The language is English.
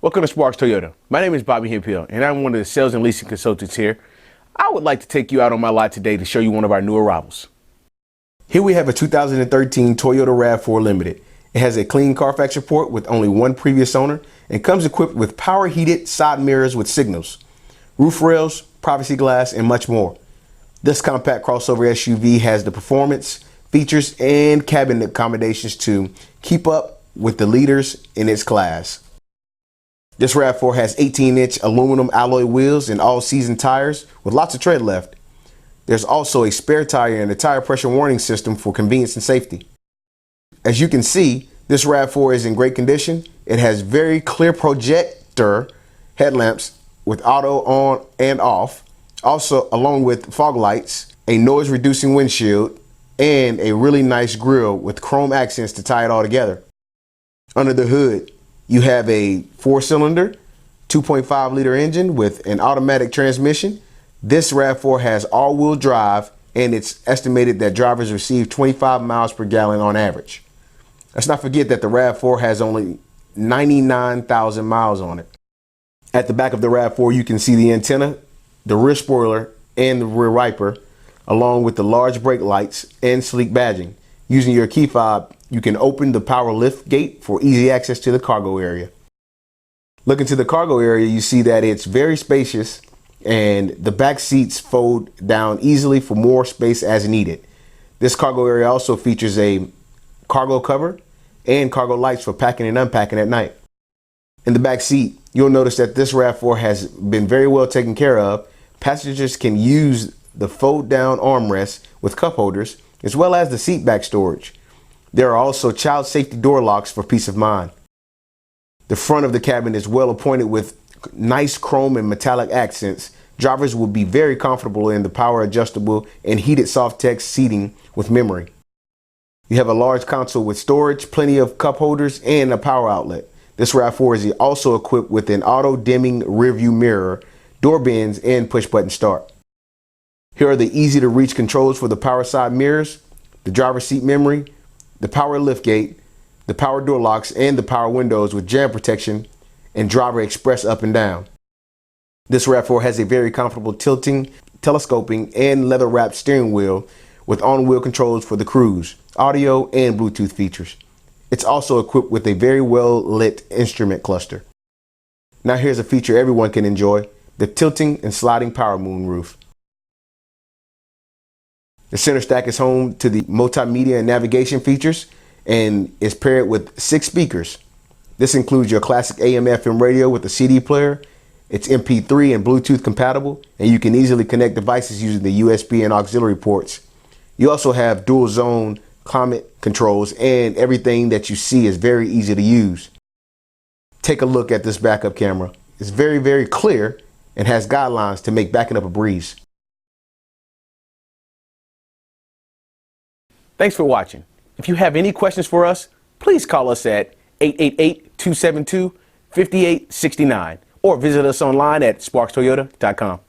Welcome to Sparks Toyota. My name is Bobby Hemphill, and I'm one of the sales and leasing consultants here. I would like to take you out on my lot today to show you one of our new arrivals. Here we have a 2013 Toyota RAV4 Limited. It has a clean Carfax report with only one previous owner and comes equipped with power heated side mirrors with signals, roof rails, privacy glass, and much more. This compact crossover SUV has the performance, features, and cabin accommodations to keep up with the leaders in its class. This RAV4 has 18-inch aluminum alloy wheels and all-season tires with lots of tread left. There's also a spare tire and a tire pressure warning system for convenience and safety. As you can see, this RAV4 is in great condition. It has very clear projector headlamps with auto on and off, also along with fog lights, a noise-reducing windshield, and a really nice grille with chrome accents to tie it all together. Under the hood, you have a 4-cylinder, 2.5-liter engine with an automatic transmission. This RAV4 has all-wheel drive, and it's estimated that drivers receive 25 miles per gallon on average. Let's not forget that the RAV4 has only 99,000 miles on it. At the back of the RAV4, you can see the antenna, the rear spoiler, and the rear wiper, along with the large brake lights and sleek badging. Using your key fob, you can open the power lift gate for easy access to the cargo area. Looking to the cargo area, you see that it's very spacious and the back seats fold down easily for more space as needed. This cargo area also features a cargo cover and cargo lights for packing and unpacking at night. In the back seat, you'll notice that this RAV4 has been very well taken care of. Passengers can use the fold down armrests with cup holders as well as the seat back storage. There are also child safety door locks for peace of mind. The front of the cabin is well appointed with nice chrome and metallic accents. Drivers will be very comfortable in the power adjustable and heated soft text seating with memory. You have a large console with storage, plenty of cup holders, and a power outlet. This RAV4 is also equipped with an auto dimming rear view mirror, door bins, and push button start. Here are the easy to reach controls for the power side mirrors, the driver's seat memory, the power liftgate, the power door locks, and the power windows with jam protection and driver express up and down. This RAV4 has a very comfortable tilting, telescoping, and leather wrapped steering wheel with on-wheel controls for the cruise, audio, and Bluetooth features. It's also equipped with a very well lit instrument cluster. Now here's a feature everyone can enjoy, the tilting and sliding power moonroof. The center stack is home to the multimedia and navigation features and is paired with 6 speakers. This includes your classic AM/FM radio with a CD player. It's MP3 and Bluetooth compatible, and you can easily connect devices using the USB and auxiliary ports. You also have dual zone climate controls, and everything that you see is very easy to use. Take a look at this backup camera. It's very, very clear and has guidelines to make backing up a breeze. Thanks for watching. If you have any questions for us, please call us at 888-272-5869 or visit us online at sparkstoyota.com.